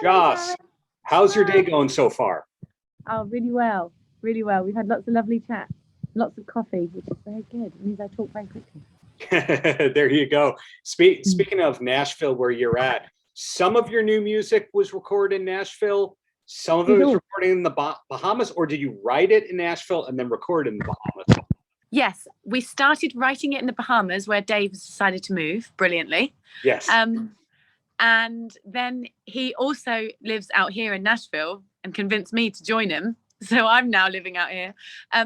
Joss, how's your day going so far? Oh, really well. Really well. We've had lots of lovely chats, lots of coffee, which is very good. It means I talk very quickly. There you go. Speaking of Nashville, where you're at, some of your new music was recorded in Nashville. Some of it was recorded in the Bahamas, or did you write it in Nashville and then record it in the Bahamas? Yes, we started writing it in the Bahamas, where Dave has decided to move brilliantly. Yes. And then he also lives out here in Nashville and convinced me to join him. So I'm now living out here.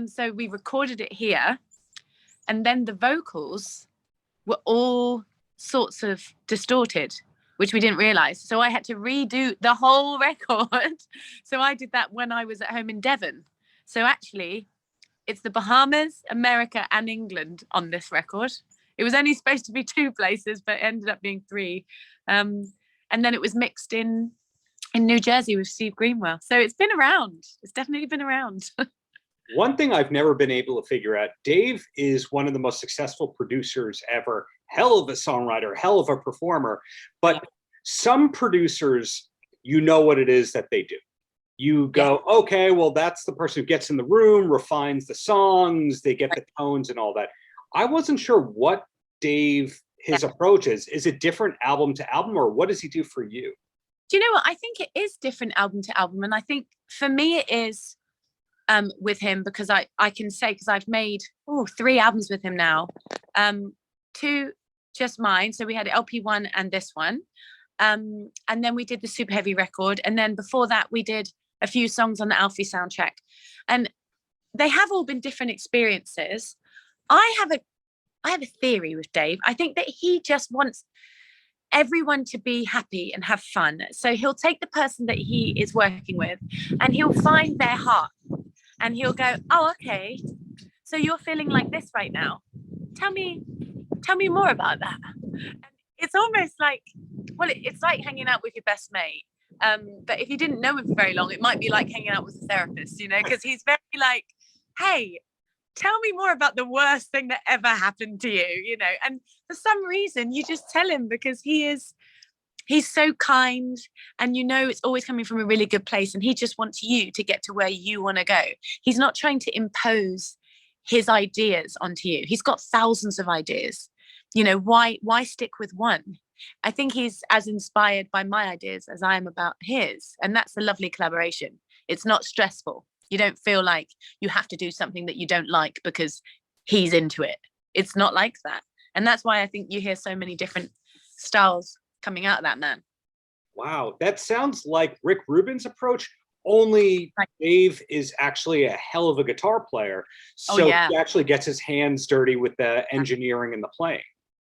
So we recorded it here. And then the vocals were all sorts of distorted, which we didn't realize. So I had to redo the whole record. So I did that when I was at home in Devon. So actually, it's the Bahamas, America, and England on this record. It was only supposed to be 2 places, but it ended up being 3. And then it was mixed in New Jersey with Steve Greenwell. So it's been around. It's definitely been around. One thing I've never been able to figure out, Dave is one of the most successful producers ever, hell of a songwriter, hell of a performer, but some producers, you know what it is that they do. You go, okay, well, that's the person who gets in the room, refines the songs, they get the tones and all that. I wasn't sure what his approach is. Is it different album to album, or what does he do for you? Do you know what? I think it is different album to album. And I think for me it is with him, because I can say, because I've made 3 albums with him now. 2 just mine. So we had LP1 and this one. And then we did the Super Heavy record. And then before that, we did a few songs on the Alfie soundtrack. And they have all been different experiences. I have a theory with Dave. I think that he just wants everyone to be happy and have fun. So he'll take the person that he is working with and he'll find their heart and he'll go, oh, okay, so you're feeling like this right now. Tell me more about that. And it's almost like, well, it's like hanging out with your best mate. But if you didn't know him for very long, it might be like hanging out with a therapist, because he's very like, hey, tell me more about the worst thing that ever happened to you, and for some reason you just tell him, because he's so kind, and it's always coming from a really good place, and he just wants you to get to where you want to go. He's not trying to impose his ideas onto you. He's got thousands of ideas. Why stick with one? I think he's as inspired by my ideas as I am about his, and that's a lovely collaboration. It's not stressful. You don't feel like you have to do something that you don't like because he's into it. It's not like that. And that's why I think you hear so many different styles coming out of that man. Wow, that sounds like Rick Rubin's approach, only Dave is actually a hell of a guitar player. So he actually gets his hands dirty with the engineering and the playing.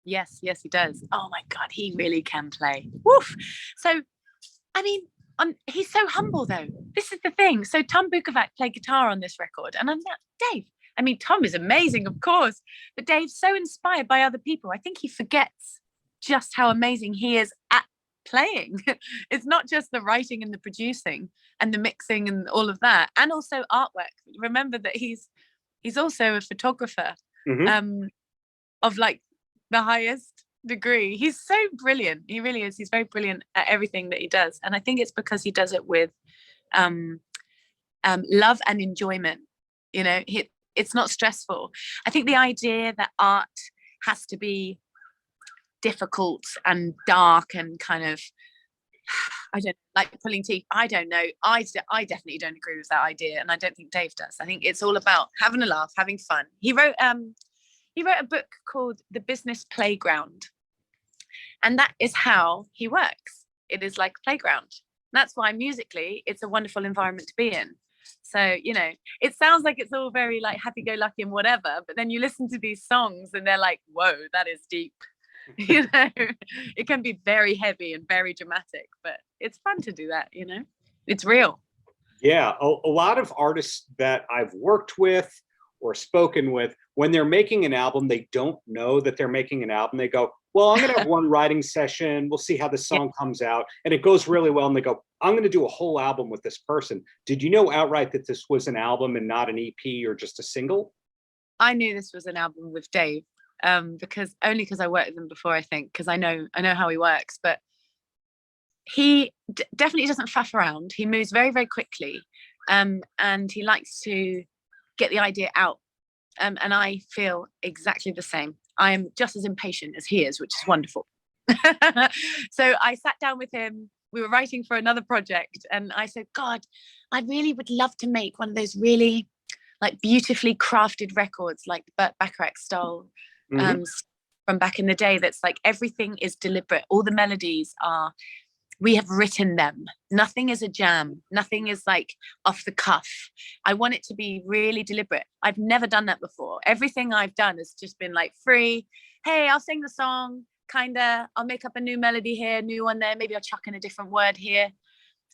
Yes, he does. Oh my God, he really can play. Woof. So, I mean, he's so humble though. This is the thing. So Tom Bukovac played guitar on this record, and I'm like, Dave. I mean, Tom is amazing, of course, but Dave's so inspired by other people. I think he forgets just how amazing he is at playing. It's not just the writing and the producing and the mixing and all of that, and also artwork. Remember that he's also a photographer of like the highest degree. He's so brilliant. He really is. He's very brilliant at everything that he does, and I think it's because he does it with love and enjoyment. It's not stressful. I think the idea that art has to be difficult and dark and kind of, I don't like pulling teeth. I don't know. I definitely don't agree with that idea, and I don't think Dave does. I think it's all about having a laugh, having fun. He wrote a book called The Business Playground. And that is how he works. It is like a playground. That's why musically, it's a wonderful environment to be in. So, it sounds like it's all very like happy-go-lucky and whatever, but then you listen to these songs and they're like, whoa, that is deep. It can be very heavy and very dramatic, but it's fun to do that, It's real. Yeah, a lot of artists that I've worked with or spoken with, when they're making an album, they don't know that they're making an album. They go, well, I'm going to have one writing session. We'll see how the song comes out. And it goes really well. And they go, I'm going to do a whole album with this person. Did you know outright that this was an album and not an EP or just a single? I knew this was an album with Dave because I worked with him before, I think, because I know how he works. But he definitely doesn't faff around. He moves very, very quickly, and he likes to get the idea out. And I feel exactly the same. I am just as impatient as he is, which is wonderful. So I sat down with him. We were writing for another project, and I said, God, I really would love to make one of those really like beautifully crafted records, like Burt Bacharach style, from back in the day. That's like everything is deliberate. All the melodies are, we have written them. Nothing is a jam. Nothing is like off the cuff. I want it to be really deliberate. I've never done that before. Everything I've done has just been like free. Hey, I'll sing the song, kinda. I'll make up a new melody here, new one there. Maybe I'll chuck in a different word here.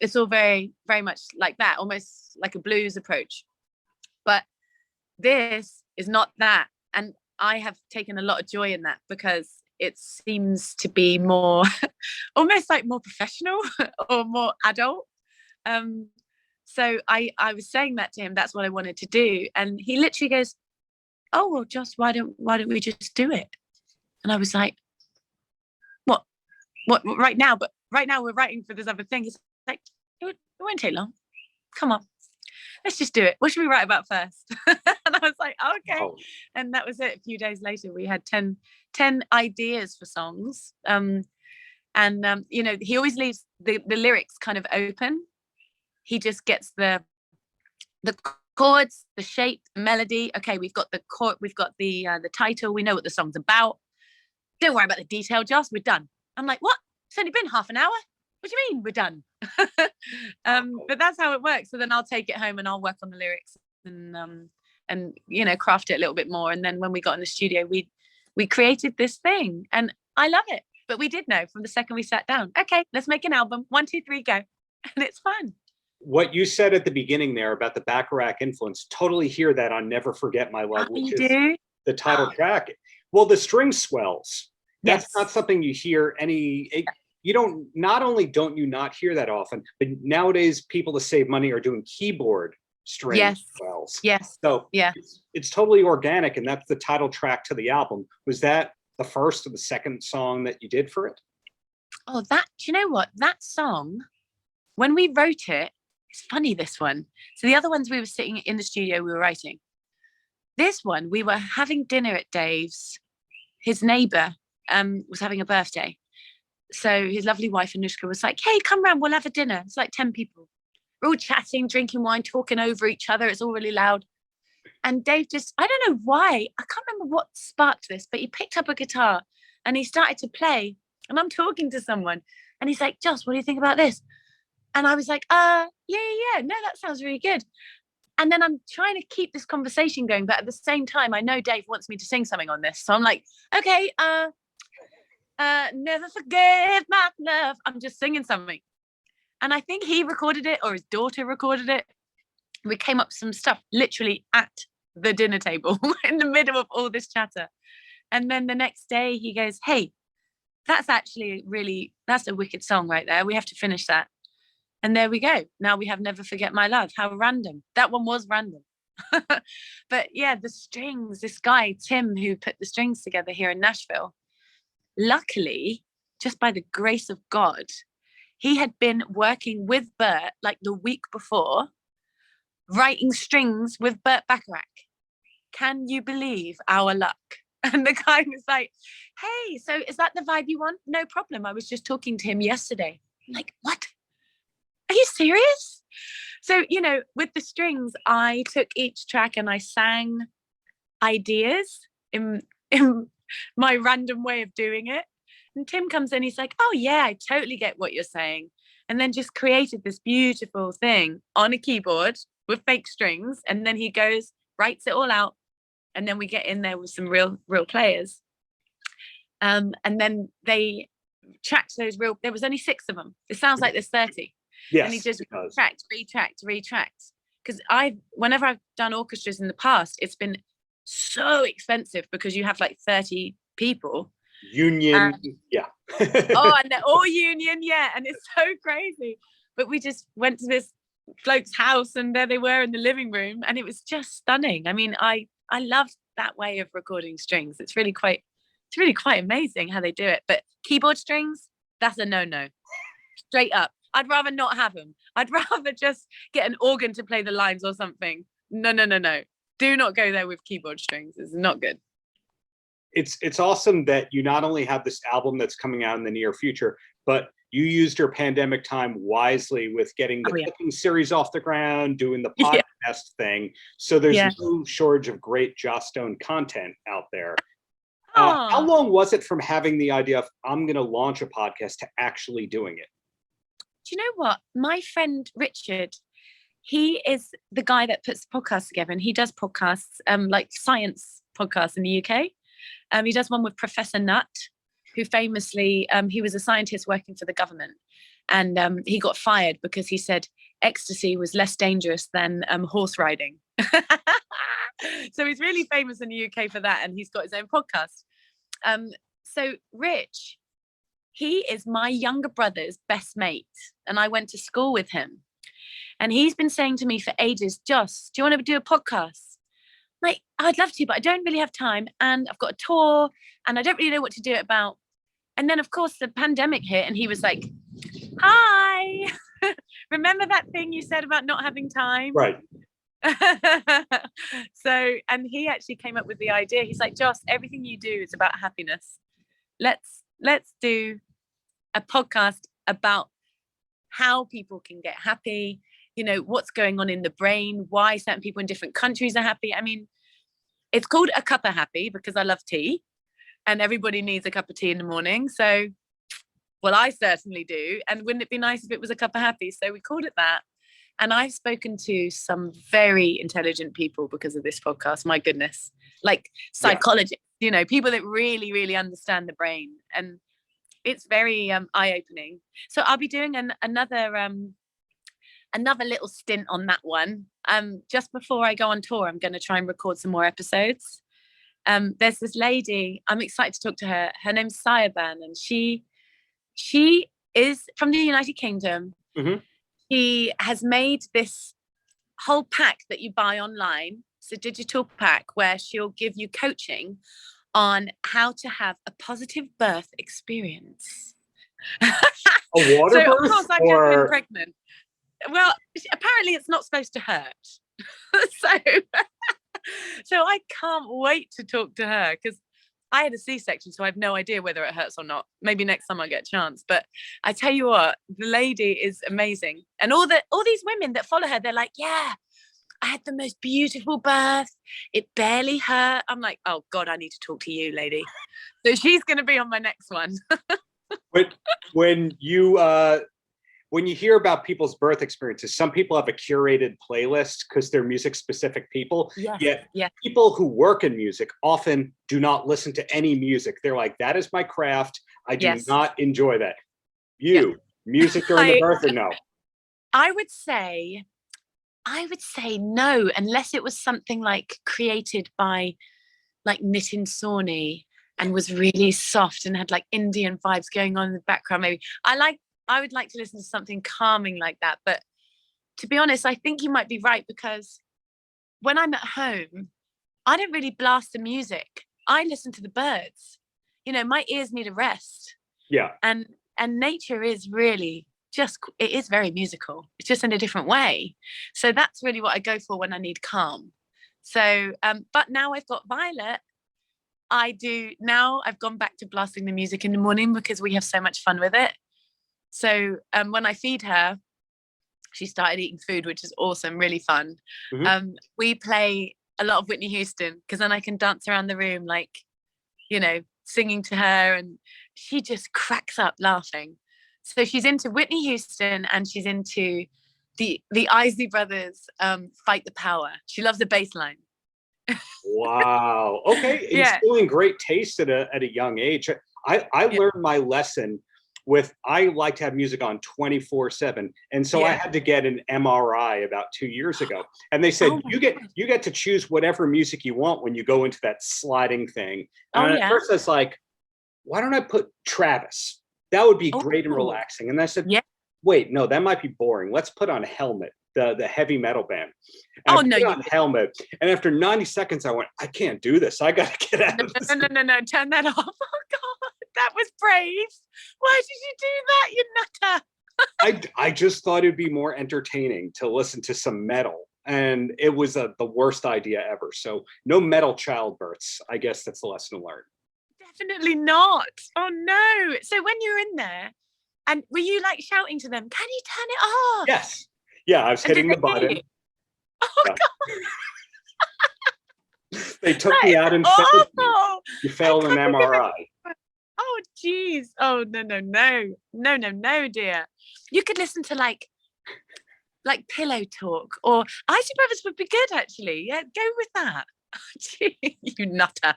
It's all very, very much like that, almost like a blues approach. But this is not that. And I have taken a lot of joy in that because it seems to be more almost like more professional or more adult. So I was saying that to him, that's what I wanted to do. And he literally goes, oh, well, just why don't we just do it? And I was like, what right now? But right now we're writing for this other thing. He's like, it won't take long. Come on, let's just do it. What should we write about first? And I was like, okay. Oh. And that was it. A few days later, we had 10 ideas for songs. You know, he always leaves the lyrics kind of open. He just gets the chords, the shape, the melody. Okay, we've got the chord, we've got the title. We know what the song's about. Don't worry about the detail, Joss. We're done. I'm like, what? It's only been half an hour. What do you mean we're done? But that's how it works. So then I'll take it home and I'll work on the lyrics and you know, craft it a little bit more. And then when we got in the studio, we created this thing, and I love it. But we did know from the second we sat down, okay, let's make an album. 1, 2, 3, go. And it's fun. What you said at the beginning there about the Bacharach influence, totally hear that on Never Forget My Love, which is the title track. Well, the string swells. That's not something you hear not only don't you not hear that often, but nowadays people to save money are doing keyboard string swells. Yes. So it's totally organic, and that's the title track to the album. Was that the first or the second song that you did for it? Oh, do you know what? That song, when we wrote it, it's funny, this one. So the other ones we were sitting in the studio, we were writing. This one, we were having dinner at Dave's. His neighbor was having a birthday. So his lovely wife, Anushka, was like, hey, come round, we'll have a dinner. It's like 10 people. We're all chatting, drinking wine, talking over each other. It's all really loud. And Dave just, I don't know why, I can't remember what sparked this, but he picked up a guitar and he started to play. And I'm talking to someone and he's like, Joss, what do you think about this? And I was like, yeah, no, that sounds really good. And then I'm trying to keep this conversation going, but at the same time, I know Dave wants me to sing something on this. So I'm like, okay, never forget my love. I'm just singing something. And I think he recorded it or his daughter recorded it. We came up with some stuff literally at the dinner table in the middle of all this chatter. And then the next day he goes, hey, that's actually that's a wicked song right there. We have to finish that. And there we go. Now we have Never Forget My Love. How random. That one was random. But yeah, the strings, this guy, Tim, who put the strings together here in Nashville, luckily, just by the grace of God, he had been working with Burt like the week before, writing strings with Burt Bacharach. Can you believe our luck? And the guy was like, hey, so is that the vibe you want? No problem. I was just talking to him yesterday. I'm like, what? Are you serious? So, you know, with the strings, I took each track and I sang ideas in my random way of doing it. And Tim comes in, he's like, oh yeah, I totally get what you're saying. And then just created this beautiful thing on a keyboard with fake strings. And then he goes, writes it all out. And then we get in there with some real players. And then they tracked those there was only 6 of them. It sounds like there's 30. Yes, and he just retracked. Because whenever I've done orchestras in the past, it's been so expensive because you have like 30 people. Union, yeah. And they're all union, yeah. And it's so crazy. But we just went to this bloke's house and there they were in the living room and it was just stunning. I mean, I love that way of recording strings. It's really quite amazing how they do it. But keyboard strings, that's a no-no. straight up. I'd rather not have them. I'd rather just get an organ to play the lines or something. No. Do not go there with keyboard strings. It's not good. It's awesome that you not only have this album that's coming out in the near future, but you used your pandemic time wisely with getting the cooking series off the ground, doing the podcast thing. So there's no shortage of great Joss Stone content out there. How long was it from having the idea of I'm going to launch a podcast to actually doing it? Do you know what? My friend Richard, he is the guy that puts the podcast together, and he does podcasts, like science podcasts in the UK. He does one with Professor Nutt, who famously, he was a scientist working for the government, and he got fired because he said ecstasy was less dangerous than horse riding. So he's really famous in the UK for that, and he's got his own podcast. So Rich, he is my younger brother's best mate, and I went to school with him. And he's been saying to me for ages, Joss, do you want to do a podcast? Like, I'd love to, but I don't really have time, and I've got a tour, and I don't really know what to do it about. And then, of course, the pandemic hit, and he was like, hi, remember that thing you said about not having time? Right. So, and he actually came up with the idea. He's like, Joss, everything you do is about happiness. Let's do a podcast about how people can get happy, you know, what's going on in the brain, why certain people in different countries are happy. I mean, it's called A Cup of Happy because I love tea, and everybody needs a cup of tea in the morning. So, well, I certainly do. And wouldn't it be nice if it was a cup of happy? So we called it that. And I've spoken to some very intelligent people because of this podcast. My goodness, like psychologists, you know, people that really, really understand the brain. And it's very eye-opening. So I'll be doing another little stint on that one. Just before I go on tour, I'm going to try and record some more episodes. There's this lady, I'm excited to talk to her. Her name's Sayaban, and she is from the United Kingdom. Mm-hmm. She has made this whole pack that you buy online. It's a digital pack where she'll give you coaching on how to have a positive birth experience. A water So, birth? of course, I've just been pregnant. Well, apparently it's not supposed to hurt. So I can't wait to talk to her, because I had a C-section, so I have no idea whether it hurts or not. Maybe next time I get a chance. But I tell you what, the lady is amazing. And all these women that follow her, they're like, yeah, I had the most beautiful birth. It barely hurt. I'm like, oh God, I need to talk to you, lady. So she's going to be on my next one. But when you hear about people's birth experiences, some people have a curated playlist because they're music specific people. Yet people who work in music often do not listen to any music. They're like, that is my craft. I do not enjoy that. Music during the birth, or no? I would say no, unless it was something like created by like Nitin Sawhney and was really soft and had like Indian vibes going on in the background. Maybe I would like to listen to something calming like that. But to be honest, I think you might be right, because when I'm at home, I don't really blast the music. I listen to the birds. You know, my ears need a rest. Yeah. And nature is really it is very musical. It's just in a different way. So that's really what I go for when I need calm. So, but now I've got Violet. I've gone back to blasting the music in the morning because we have so much fun with it. So when I feed her, she started eating food, which is awesome, really fun. Mm-hmm. We play a lot of Whitney Houston, because then I can dance around the room, like, you know, singing to her, and she just cracks up laughing. So she's into Whitney Houston, and she's into the Isley Brothers, Fight the Power. She loves the bass line. Wow. Okay. Instilling great taste at a young age. I learned my lesson with, I like to have music on 24/7. And so I had to get an MRI about 2 years ago. And they said, you get to choose whatever music you want when you go into that sliding thing. And at first I was like, why don't I put Travis? That would be great and relaxing. And I said, wait, no, that might be boring. Let's put on Helmet, the heavy metal band. And I put on Helmet. And after 90 seconds, I went, I can't do this. I got to get out of this. No, turn that off. Oh God, that was brave. Why did you do that, you nutter? I just thought it'd be more entertaining to listen to some metal, and it was the worst idea ever. So no metal childbirths. I guess that's the lesson learned. Definitely not. Oh no. So when you're in there, and were you like shouting to them, can you turn it off? Yes. Yeah, I was And hitting the did they hear button. you? Oh Yeah. God, They took that me is out and fed me. awful. You failed an can't even- MRI. Oh geez. Oh no, dear. You could listen to like pillow talk, or Icy Brothers would be good actually. Yeah, go with that. Gee, you nutter.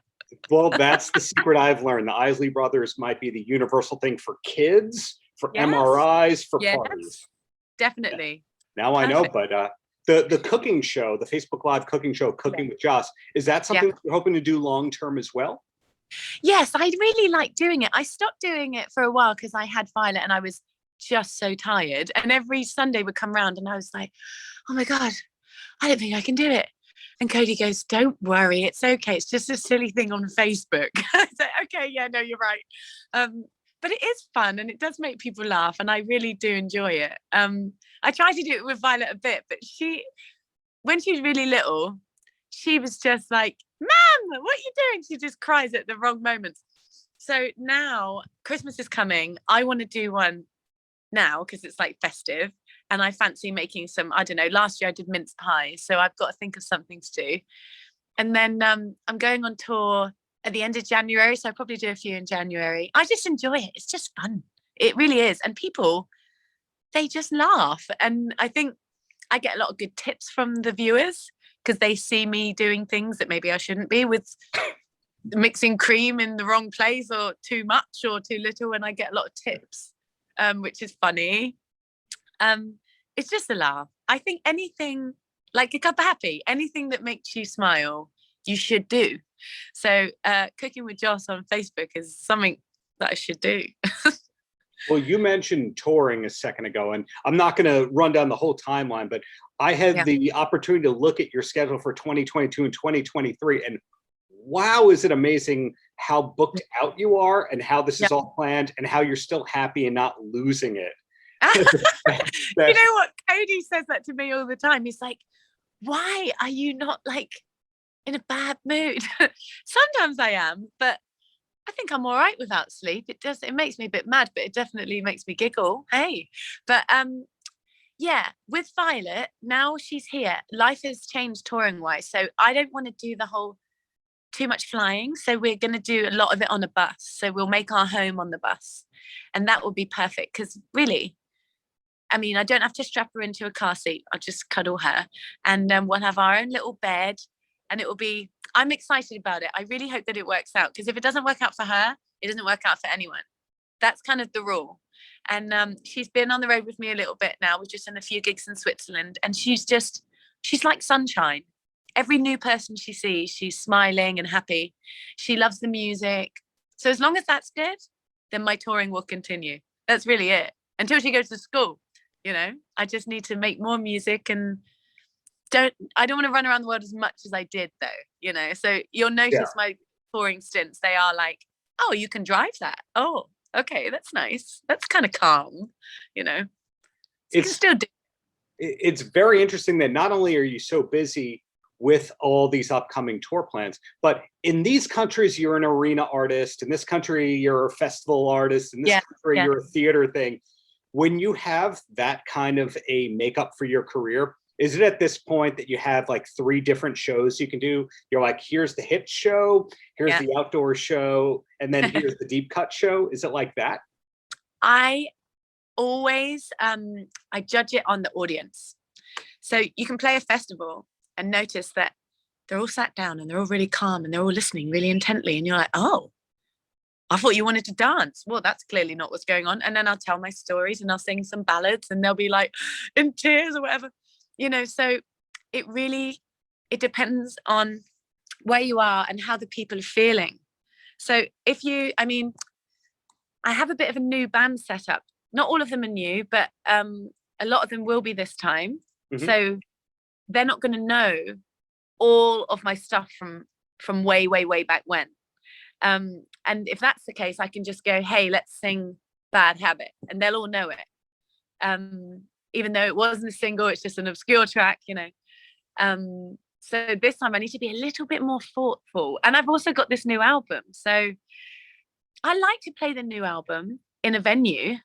Well, that's the secret I've learned. The Isley Brothers might be the universal thing for kids, for Yes. MRIs, for Yes. parties. Definitely. Now I know, Perfect. but the cooking show, the Facebook Live cooking show, Cooking with Joss, is that something that you're hoping to do long term as well? Yes, I really like doing it. I stopped doing it for a while because I had Violet and I was just so tired. And every Sunday would come round and I was like, oh my God, I don't think I can do it. And Cody goes, don't worry, it's okay. It's just a silly thing on Facebook. I said, okay, yeah, no, you're right. But it is fun and it does make people laugh and I really do enjoy it. I try to do it with Violet a bit, but when she was really little, she was just like, Mom, what are you doing? She just cries at the wrong moments. So now Christmas is coming. I want to do one now because it's like festive. And I fancy making some, I don't know, last year I did mince pies. So I've got to think of something to do. And then I'm going on tour at the end of January. So I'll probably do a few in January. I just enjoy it. It's just fun. It really is. And people, they just laugh. And I think I get a lot of good tips from the viewers because they see me doing things that maybe I shouldn't be, with mixing cream in the wrong place or too much or too little. And I get a lot of tips, which is funny. It's just a laugh. I think anything like a cup of happy, anything that makes you smile, you should do. So Cooking with Joss on Facebook is something that I should do. Well, you mentioned touring a second ago, and I'm not going to run down the whole timeline, but I had the opportunity to look at your schedule for 2022 and 2023, and wow, is it amazing how booked out you are and how this is all planned and how you're still happy and not losing it. You know what? Cody says that to me all the time. He's like, why are you not like in a bad mood? Sometimes I am, but I think I'm all right without sleep. It makes me a bit mad, but it definitely makes me giggle. Hey, but yeah, with Violet, now she's here. Life has changed touring wise. So I don't want to do the whole too much flying. So we're going to do a lot of it on a bus. So we'll make our home on the bus and that will be perfect. Because really, I mean, I don't have to strap her into a car seat. I'll just cuddle her and then we'll have our own little bed and it will be, I'm excited about it. I really hope that it works out because if it doesn't work out for her, it doesn't work out for anyone. That's kind of the rule. And she's been on the road with me a little bit now. We're just in a few gigs in Switzerland and she's like sunshine. Every new person she sees, she's smiling and happy. She loves the music. So as long as that's good, then my touring will continue. That's really it. Until she goes to school, you know, I just need to make more music and I don't want to run around the world as much as I did though, you know. So you'll notice my touring stints, they are like, oh, you can drive that. Oh, okay, that's nice. That's kind of calm, you know. So you can still do. It's very interesting that not only are you so busy with all these upcoming tour plans, but in these countries you're an arena artist, in this country you're a festival artist, in this country you're a theater thing. When you have that kind of a makeup for your career, is it at this point that you have like 3 different shows you can do? You're like, here's the hit show, here's the outdoor show, and then here's the deep cut show. Is it like that? I always I judge it on the audience. So you can play a festival and notice that they're all sat down and they're all really calm and they're all listening really intently. And you're like, oh, I thought you wanted to dance. Well, that's clearly not what's going on. And then I'll tell my stories and I'll sing some ballads and they'll be like in tears or whatever, you know. So it depends on where you are and how the people are feeling. So I have a bit of a new band set up. Not all of them are new, but a lot of them will be this time. Mm-hmm. So they're not going to know all of my stuff from way, way, way back when. And if that's the case, I can just go, hey, let's sing Bad Habit, and they'll all know it. even though it wasn't a single, it's just an obscure track, so this time I need to be a little bit more thoughtful. And I've also got this new album, so I like to play the new album in a venue,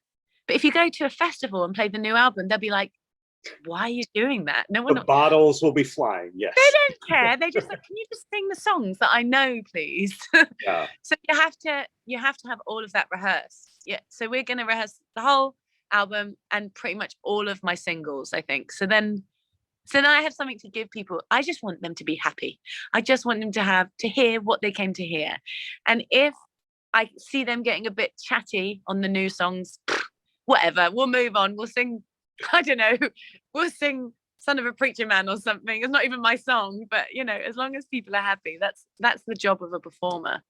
but if you go to a festival and play the new album, they'll be like, why are you doing that? No one. The bottles will be flying. Yes. They don't care. They just like, can you just sing the songs that I know, please? Yeah. So you have to have all of that rehearsed. Yeah. So we're going to rehearse the whole album and pretty much all of my singles, I think. So then I have something to give people. I just want them to be happy. I just want them to hear what they came to hear. And if I see them getting a bit chatty on the new songs, whatever, we'll move on. We'll sing, I don't know, we'll sing Son of a Preacher Man or something. It's not even my song, but as long as people are happy, that's the job of a performer,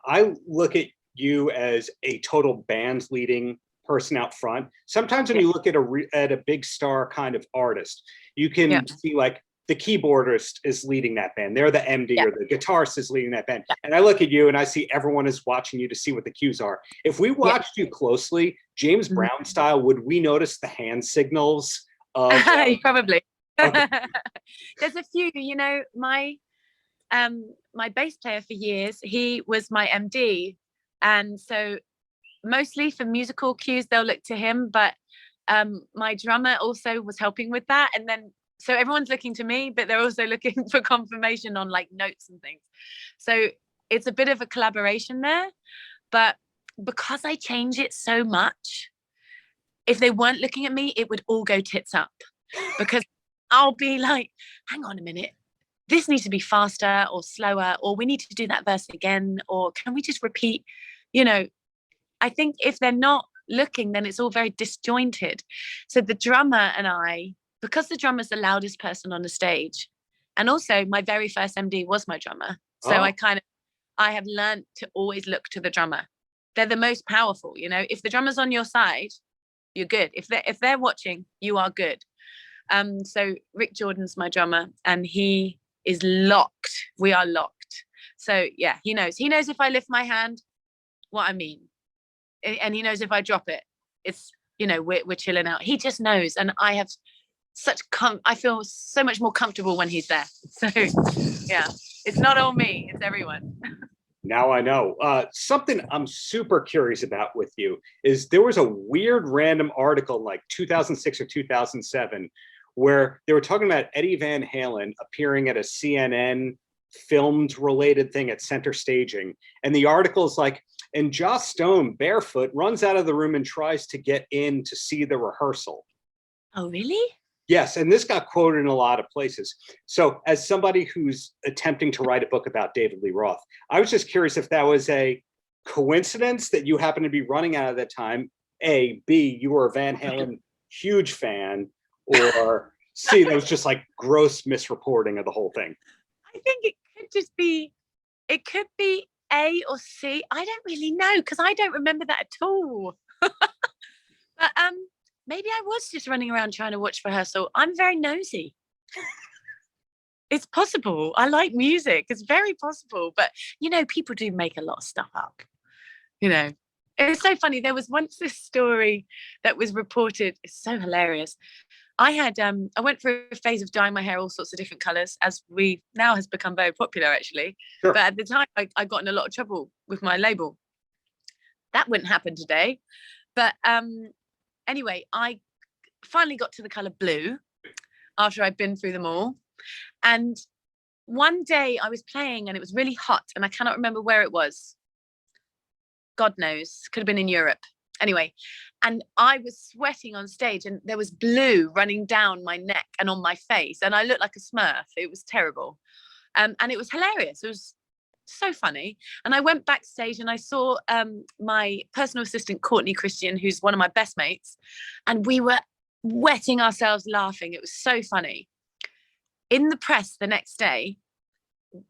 I look at you as a total band leading person out front. Sometimes when you look at a big star kind of artist, you can see like the keyboardist is leading that band. They're the MD or the guitarist is leading that band. And I look at you and I see everyone is watching you to see what the cues are. If we watched you closely, James Brown style, would we notice the hand signals? Probably. Okay. There's a few, my bass player for years, he was my MD. And so mostly for musical cues, they'll look to him. But my drummer also was helping with that. And then so everyone's looking to me, but they're also looking for confirmation on like notes and things. So it's a bit of a collaboration there. But because I change it so much, if they weren't looking at me, it would all go tits up, because I'll be like, hang on a minute, this needs to be faster or slower, or we need to do that verse again, or can we just repeat? I think if they're not looking, then it's all very disjointed. So the drummer and I, because the drummer's the loudest person on the stage, and also my very first MD was my drummer. So I have learned to always look to the drummer. They're the most powerful, if the drummer's on your side, you're good. If they're watching, you are good. So Rick Jordan's my drummer, and he is locked. We are locked. So yeah, he knows if I lift my hand, what I mean, and he knows if I drop it, it's we're chilling out. He just knows, and I have I feel so much more comfortable when he's there. So yeah, it's not all me, it's everyone. Now I know. Something I'm super curious about with you is there was a weird random article in like 2006 or 2007 where they were talking about Eddie Van Halen appearing at a CNN filmed related thing at Center Staging. And the article is like, and Joss Stone, barefoot, runs out of the room and tries to get in to see the rehearsal. Oh, really? Yes, and this got quoted in a lot of places. So as somebody who's attempting to write a book about David Lee Roth, I was just curious if that was a coincidence that you happened to be running out at that time, A, B, you were a Van Halen huge fan, or C, that was just like gross misreporting of the whole thing. I think it could be A or C. I don't really know, because I don't remember that at all. But maybe I was just running around trying to watch rehearsal. I'm very nosy. It's possible. I like music. It's very possible. But, people do make a lot of stuff up. It's so funny. There was once this story that was reported. It's so hilarious. I went through a phase of dyeing my hair all sorts of different colors, as we now has become very popular, actually. Sure. But at the time, I got in a lot of trouble with my label. That wouldn't happen today. But anyway, I finally got to the color blue after I'd been through them all. And one day I was playing and it was really hot, and I cannot remember where it was. God knows, could have been in Europe. Anyway, and I was sweating on stage, and there was blue running down my neck and on my face, and I looked like a Smurf. It was terrible. And it was hilarious. It was so funny. And I went backstage and I saw my personal assistant, Courtney Christian, who's one of my best mates, and we were wetting ourselves laughing. It was so funny. In the press the next day,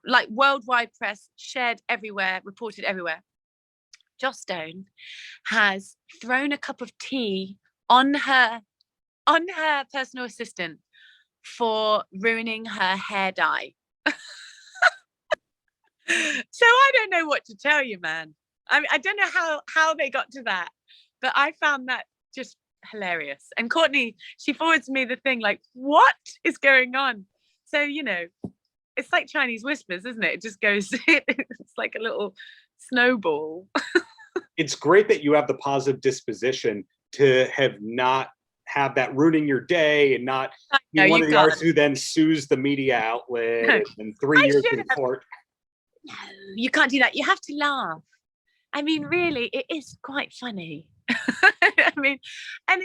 like worldwide press, shared everywhere, reported everywhere, Joss Stone has thrown a cup of tea on her personal assistant for ruining her hair dye. So I don't know what to tell you, man. I don't know how they got to that, but I found that just hilarious. And Courtney, she forwards me the thing like, what is going on? So, you know, it's like Chinese whispers, isn't it? It just goes, it's like a little snowball. It's great that you have the positive disposition to have that ruining your day and not be one of the artists who then sues the media outlet and 3 years in court. No, you can't do that. You have to laugh. I mean, really, it is quite funny. I mean, and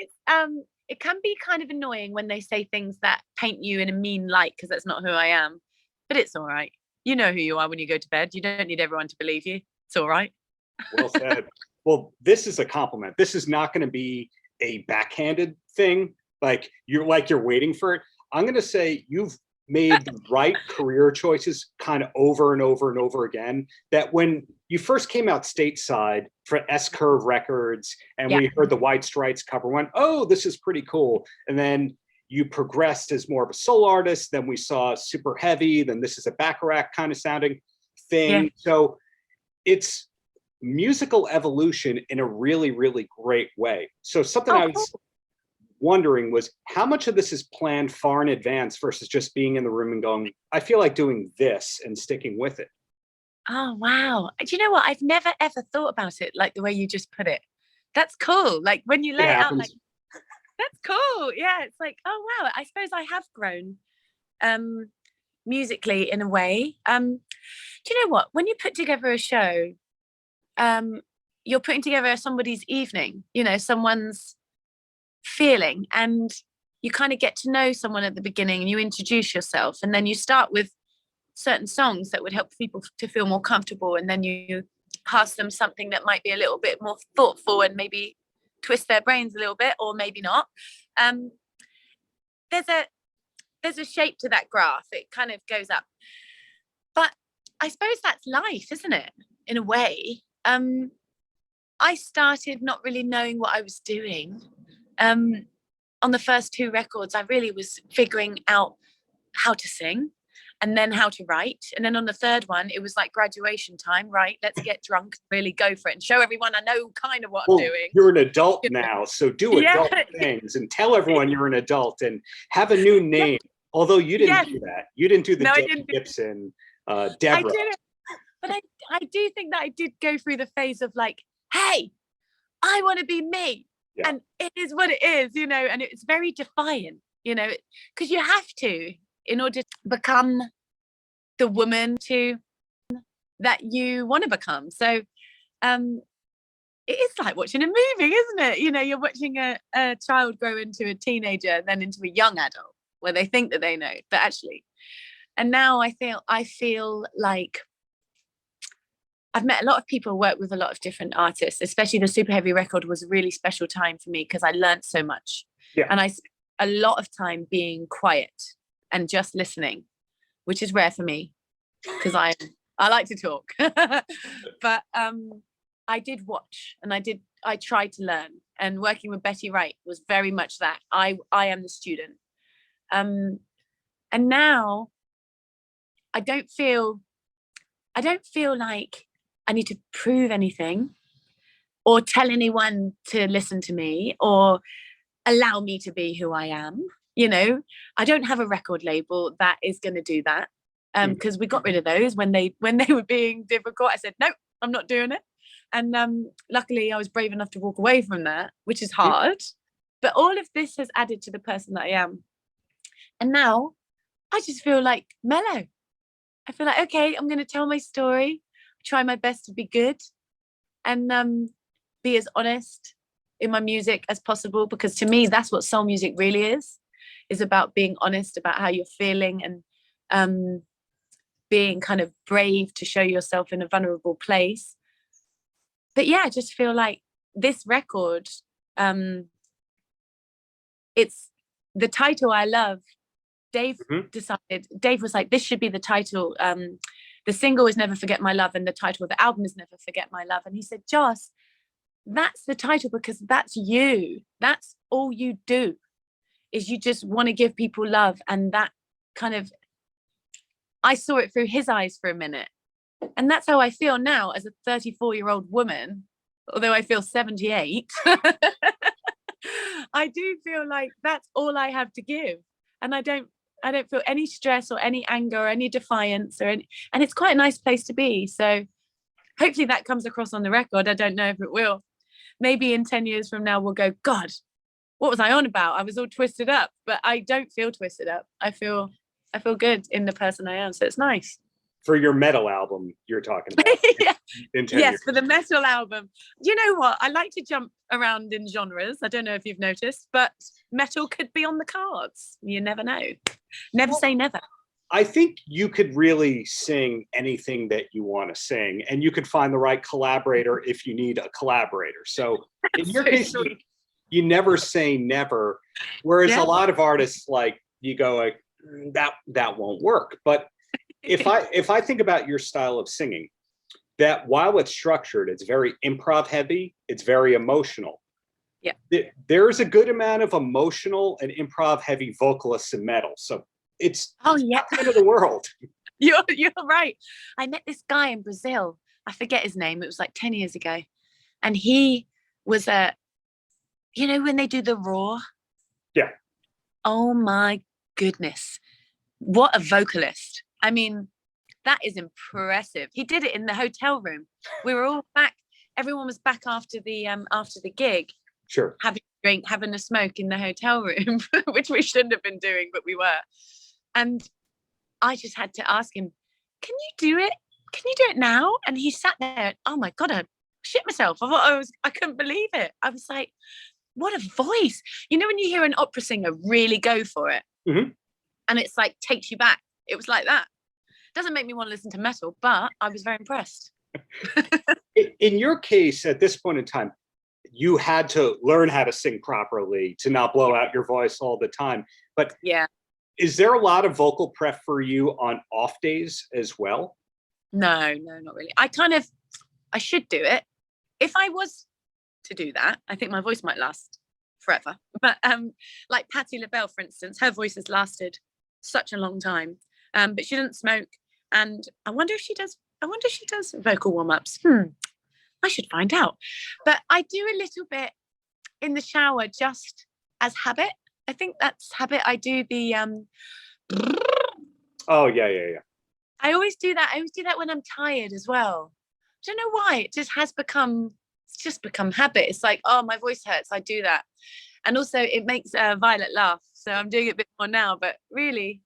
it can be kind of annoying when they say things that paint you in a mean light, because that's not who I am. But it's all right. You know who you are when you go to bed. You don't need everyone to believe you. It's all right. Well said. Well, this is a compliment. This is not going to be a backhanded thing. You're waiting for it. I'm going to say you've made the right career choices kind of over and over and over again. That when you first came out stateside for S-Curve Records and we heard the White Stripes cover, went, oh, this is pretty cool. And then you progressed as more of a solo artist. Then we saw Super Heavy. Then this is a Bacharach kind of sounding thing. Yeah. So it's musical evolution in a really, really great way. So something I was wondering was how much of this is planned far in advance versus just being in the room and going, I feel like doing this and sticking with it. Oh, wow. Do you know what? I've never, ever thought about it like the way you just put it. That's cool. Like when you lay it out, like, that's cool. Yeah. It's like, oh, wow. I suppose I have grown musically in a way. Do you know what? When you put together a show, you're putting together somebody's evening, you know, someone's feeling, and you kind of get to know someone at the beginning and you introduce yourself, and then you start with certain songs that would help people to feel more comfortable, and then you pass them something that might be a little bit more thoughtful and maybe twist their brains a little bit, or maybe not. There's a shape to that graph. It kind of goes up, but I suppose that's life, isn't it, in a way. I started not really knowing what I was doing. On the first 2 records, I really was figuring out how to sing and then how to write. And then on the 3rd one, it was like graduation time, right? Let's get drunk, really go for it and show everyone I know kind of what I'm doing. You're an adult now, so do adult things and tell everyone you're an adult and have a new name. Although you didn't do that. You didn't do the Debbie Gibson, Deborah. I didn't. But I do think that I did go through the phase of like, hey, I want to be me. Yeah. And it is what it is, you know, and it's very defiant, you know, because you have to in order to become the woman that you want to become. So it is like watching a movie, isn't it? You know, you're watching a child grow into a teenager, then into a young adult where they think that they know, but actually. And now I feel like I've met a lot of people, worked with a lot of different artists, especially the Super Heavy record was a really special time for me because I learned so much. Yeah. And I spent a lot of time being quiet and just listening, which is rare for me because I like to talk. But I did watch and I tried to learn, and working with Betty Wright was very much that. I am the student. And now I don't feel like I need to prove anything or tell anyone to listen to me or allow me to be who I am. You know, I don't have a record label that is going to do that because we got rid of those when they were being difficult. I said, no, I'm not doing it. And luckily I was brave enough to walk away from that, which is hard. But all of this has added to the person that I am. And now I just feel like mellow. I feel like, okay, I'm going to tell my story, try my best to be good, and be as honest in my music as possible, because to me, that's what soul music really is about being honest about how you're feeling and being kind of brave to show yourself in a vulnerable place. But yeah, I just feel like this record, it's the title I love. Dave was like, this should be the title. The single is Never Forget My Love and the title of the album is Never Forget My Love. And he said, Joss, that's the title because that's you. That's all you do, is you just want to give people love. And that kind of, I saw it through his eyes for a minute. And that's how I feel now as a 34-year-old woman, although I feel 78. I do feel like that's all I have to give, and I don't feel any stress or any anger or any defiance and it's quite a nice place to be. So hopefully that comes across on the record. I don't know if it will. Maybe in 10 years from now we'll go, God, what was I on about? I was all twisted up, but I don't feel twisted up. I feel good in the person I am. So it's nice. For your metal album, you're talking about. Yeah. In 10 Yes, years. for the metal album. You know what? I like to jump around in genres. I don't know if you've noticed, but metal could be on the cards. You never know. Never say never. I think you could really sing anything that you want to sing, and you could find the right collaborator if you need a collaborator. So in your case, you never say never. Whereas a lot of artists, like, you go like, that won't work. But if I think about your style of singing, that while it's structured, it's very improv heavy, it's very emotional. Yeah. There's a good amount of emotional and improv heavy vocalists in metal. So it's the end of the world. You're right. I met this guy in Brazil. I forget his name. It was like 10 years ago. And he was when they do the roar? Yeah. Oh my goodness. What a vocalist. I mean, that is impressive. He did it in the hotel room. We were all back. Everyone was back after the gig. Sure. Having a drink, having a smoke in the hotel room, which we shouldn't have been doing, but we were. And I just had to ask him, can you do it? Can you do it now? And he sat there. Oh my God, I shit myself. I couldn't believe it. I was like, what a voice. You know, when you hear an opera singer really go for it, and it's like takes you back. It was like that. Doesn't make me want to listen to metal, but I was very impressed. In your case, at this point in time, you had to learn how to sing properly to not blow out your voice all the time. But is there a lot of vocal prep for you on off days as well? No, not really. I should do it. If I was to do that, I think my voice might last forever. But like Patti LaBelle, for instance, her voice has lasted such a long time. But she doesn't smoke. And I wonder if she does vocal warm-ups. I should find out. But I do a little bit in the shower just as habit. I think that's habit. I do the oh yeah. I always do that. I always do that when I'm tired as well. I don't know why. It's just become habit. It's like, oh, my voice hurts. I do that. And also it makes Violet laugh. So I'm doing it a bit more now, but really,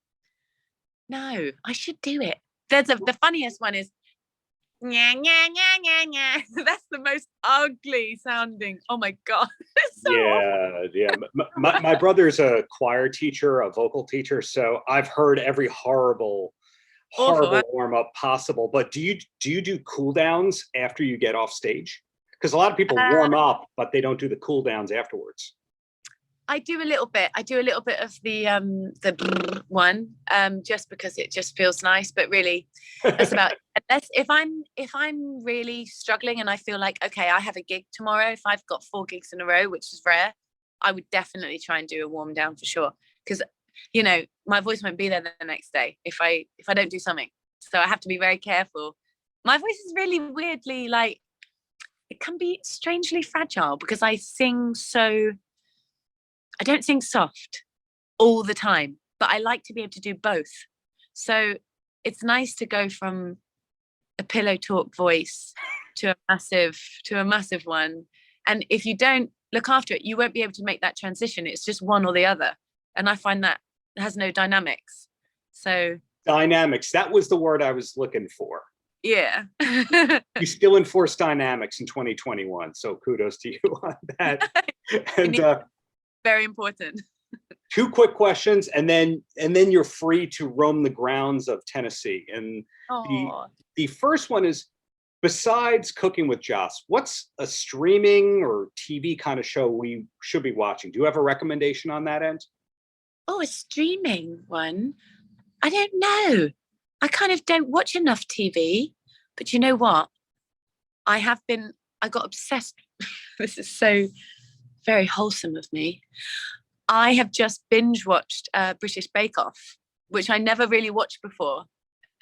no, I should do it. The funniest one is nya, nya, nya, nya, nya. That's the most ugly sounding. Oh my God. Yeah. My brother's a choir teacher, a vocal teacher. So I've heard every horrible warm up possible. But do you do cool downs after you get off stage? Because a lot of people warm up, but they don't do the cool downs afterwards. I do a little bit. of the one, just because it just feels nice. But really, that's about. Unless if I'm really struggling and I feel like, okay, I have a gig tomorrow. If I've got 4 gigs in a row, which is rare, I would definitely try and do a warm down for sure. Because my voice won't be there the next day if I don't do something. So I have to be very careful. My voice is really weirdly like, it can be strangely fragile because I don't sing soft all the time, but I like to be able to do both. So it's nice to go from a pillow talk voice to a massive one. And if you don't look after it, you won't be able to make that transition. It's just one or the other. And I find that has no dynamics. So dynamics, that was the word I was looking for. Yeah. You still enforce dynamics in 2021. So kudos to you on that. And very important. 2 quick questions, and then you're free to roam the grounds of Tennessee. And the first one is, besides Cooking with Joss, what's a streaming or TV kind of show we should be watching? Do you have a recommendation on that end? Oh, a streaming one? I don't know. I kind of don't watch enough TV, but you know what? I got obsessed. This is so very wholesome of me. I have just binge watched British Bake Off, which I never really watched before.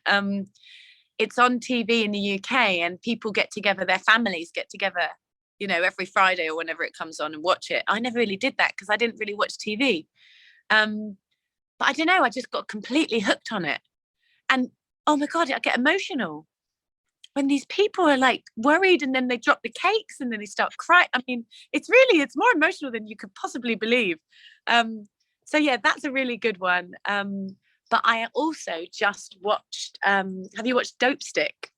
It's on TV in the UK, and people get together, their families get together every Friday or whenever it comes on and watch it. I never really did that because I didn't really watch TV. But I don't know, I just got completely hooked on it. And oh my God, I get emotional when these people are like worried and then they drop the cakes and then they start crying. I mean, it's more emotional than you could possibly believe. So yeah, that's a really good one. But I also just watched, have you watched Dopestick?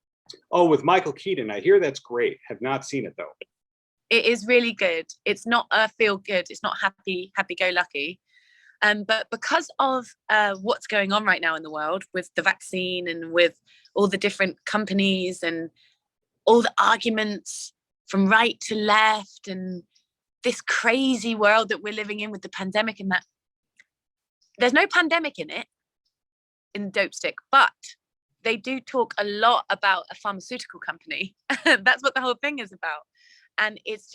Oh, with Michael Keaton. I hear that's great. Have not seen it though. It is really good. It's not feel good. It's not happy go lucky. But because of what's going on right now in the world with the vaccine and with all the different companies and all the arguments from right to left and this crazy world that we're living in with the pandemic and that, there's no pandemic in it, in Dopestick, but they do talk a lot about a pharmaceutical company. That's what the whole thing is about. And it's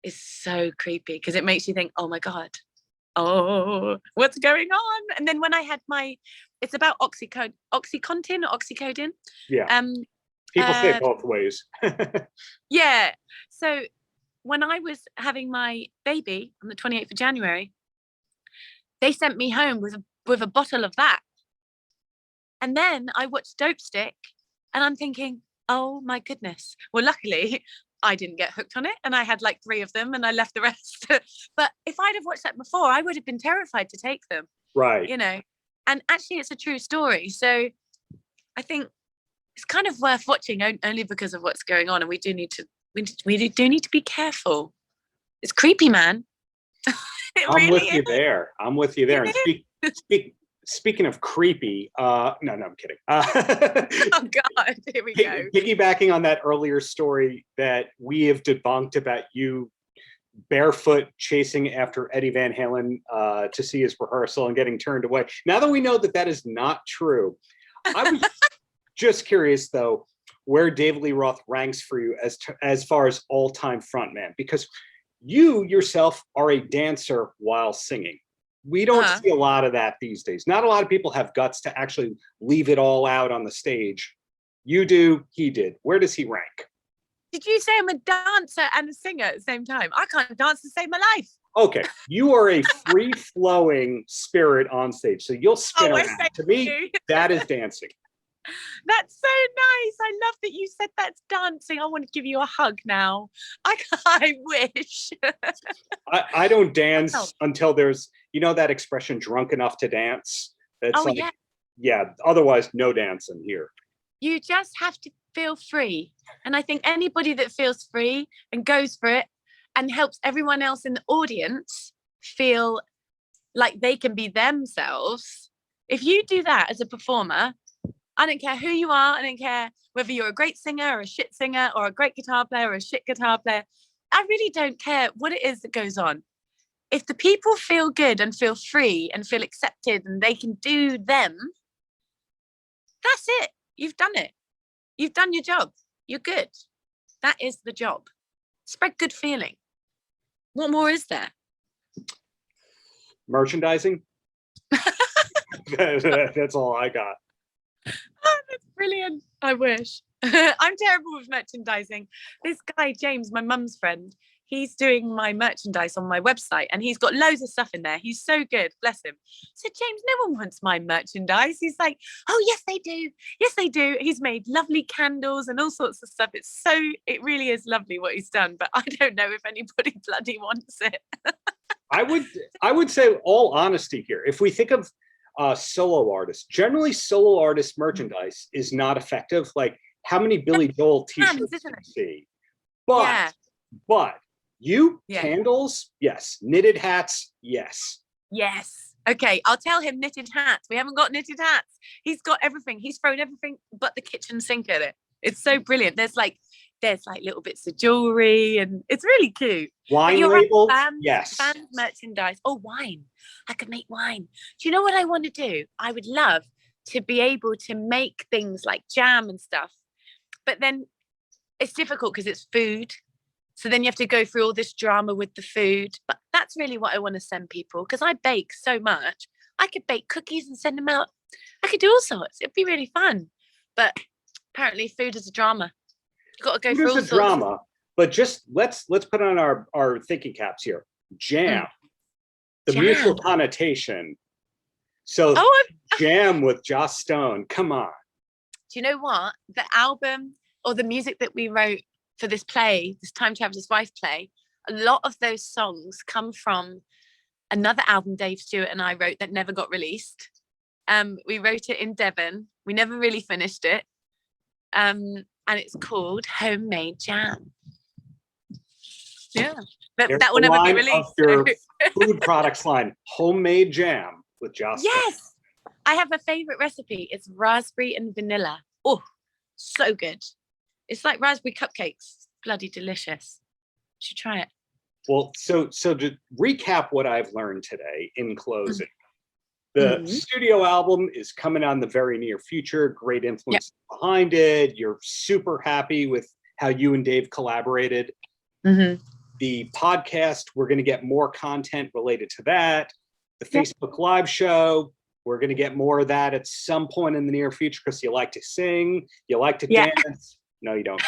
so creepy because it makes you think, oh my God, oh, what's going on? And then when I had it's about Oxycontin or Oxycodone. Yeah. People say it both ways. Yeah. So when I was having my baby on the 28th of January, they sent me home with a bottle of that. And then I watched Dopestick and I'm thinking, oh my goodness. Well, luckily I didn't get hooked on it and I had like 3 of them and I left the rest. But if I'd have watched that before, I would have been terrified to take them. Right. And actually it's a true story. So I think it's kind of worth watching only because of what's going on. And we do need to be careful. It's creepy, man. I'm with you there. And speaking of creepy, no, I'm kidding. Oh God, here we go. Piggybacking on that earlier story that we have debunked about you barefoot chasing after Eddie Van Halen to see his rehearsal and getting turned away. Now that we know that is not true, I was just curious though where David Lee Roth ranks for you as far as all-time frontman, because you yourself are a dancer while singing. We don't see a lot of that these days. Not a lot of people have guts to actually leave it all out on the stage. You do, he did. Where does he rank? Did you say I'm a dancer and a singer at the same time? I can't dance to save my life. Okay, you are a free-flowing spirit on stage, so you'll spin around. To me, that is dancing. That's so nice. I love that you said that's dancing. I want to give you a hug now. I wish. I don't dance until there's, that expression, drunk enough to dance. That's yeah. Otherwise, no dancing here. You just have to feel free. And I think anybody that feels free and goes for it and helps everyone else in the audience feel like they can be themselves. If you do that as a performer, I don't care who you are. I don't care whether you're a great singer or a shit singer or a great guitar player or a shit guitar player. I really don't care what it is that goes on. If the people feel good and feel free and feel accepted and they can do them, that's it. You've done it. You've done your job. You're good. That is the job. Spread good feeling. What more is there? Merchandising. That's all I got. Oh, that's brilliant. I wish. I'm terrible with merchandising. This guy, James, my mum's friend, he's doing my merchandise on my website and he's got loads of stuff in there. He's so good. Bless him. I said, James, no one wants my merchandise. He's like, oh, yes, they do. Yes, they do. He's made lovely candles and all sorts of stuff. It really is lovely what he's done, but I don't know if anybody bloody wants it. I would say, all honesty here, if we think of solo artists, generally solo artist merchandise is not effective. Like, how many Billy Joel t-shirts do you see? But candles, yes. Knitted hats, yes. Yes. Okay, I'll tell him knitted hats. We haven't got knitted hats. He's got everything. He's thrown everything but the kitchen sink at it. It's so brilliant. There's like little bits of jewelry and it's really cute. Wine labels, yes. Band merchandise. Oh, wine. I could make wine. Do you know what I want to do? I would love to be able to make things like jam and stuff. But then it's difficult because it's food. So then you have to go through all this drama with the food. But that's really what I want to send people because I bake so much. I could bake cookies and send them out. I could do all sorts. It'd be really fun. But apparently food is a drama. You've got to go through all sorts. Drama. But just let's put on our thinking caps here. Jam, the Jam. mutual connotation. So jam with Joss Stone. Come on. Do you know what? The album or the music that we wrote for this play, this Time Traveler's Wife play, a lot of those songs come from another album Dave Stewart and I wrote that never got released. We wrote it in Devon. We never really finished it. And it's called Homemade Jam. Yeah, but that will never be released. Your food products line, Homemade Jam with Joss. Yes, I have a favorite recipe. It's raspberry and vanilla. Oh, so good. It's like raspberry cupcakes. Bloody delicious. You should try it. Well, so to recap what I've learned today in closing, the studio album is coming on the very near future. Great influence behind it. You're super happy with how you and Dave collaborated. The podcast, we're going to get more content related to that. The Facebook Live show, we're going to get more of that at some point in the near future because you like to sing, you like to dance. No, you don't.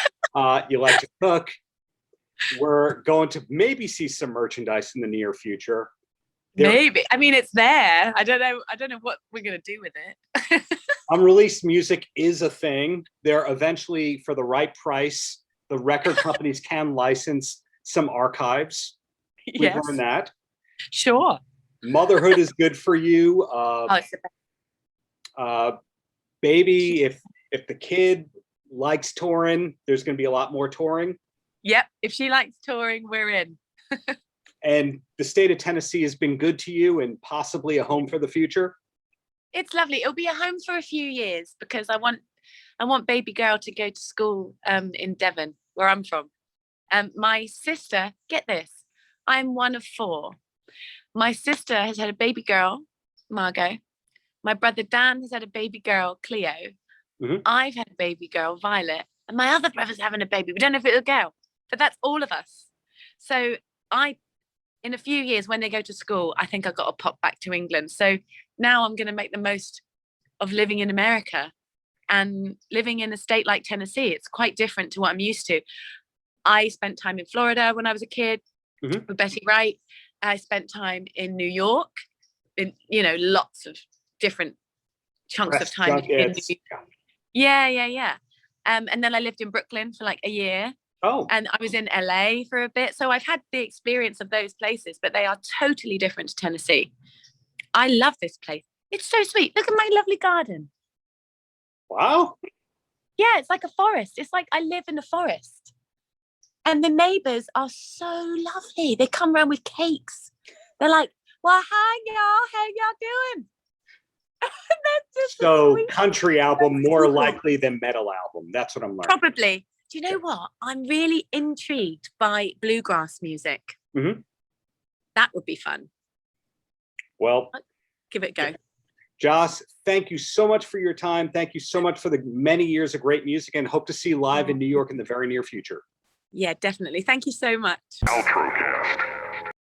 You like to cook. We're going to maybe see some merchandise in the near future. Maybe. I mean, it's there. I don't know what we're going to do with it. Unreleased music is a thing. There eventually, for the right price, the record companies can license some archives. We've learned that. Sure. Motherhood is good for you. It's the best. Baby, if the kid likes touring, there's going to be a lot more touring. Yep. If she likes touring, we're in. And the state of Tennessee has been good to you and possibly a home for the future. It's lovely. It'll be a home for a few years because I want baby girl to go to school in Devon, where I'm from. My sister, get this, I'm one of 4. My sister has had a baby girl, Margot. My brother Dan has had a baby girl, Cleo. I've had a baby girl, Violet. And my other brother's having a baby. We don't know if it'll go, but that's all of us. So in a few years when they go to school, I think I've got to pop back to England. So now I'm going to make the most of living in America and living in a state like Tennessee. It's quite different to what I'm used to. I spent time in Florida when I was a kid with Betty Wright. I spent time in New York, in lots of different chunks of time. Yeah. And then I lived in Brooklyn for like a year. And I was in LA for a bit. So I've had the experience of those places, but they are totally different to Tennessee. I love this place. It's so sweet. Look at my lovely garden. Wow. Yeah, it's like a forest. It's like I live in a forest. And the neighbors are so lovely. They come around with cakes. They're like, well, hi, y'all. How y'all doing? So country album more likely than metal album. That's what I'm learning. Probably. Do you know what? I'm really intrigued by bluegrass music. That would be fun. Well, give it a go. Joss, thank you so much for your time. Thank you so much for the many years of great music and hope to see you live in New York in the very near future. Yeah, definitely. Thank you so much. Paltrocast.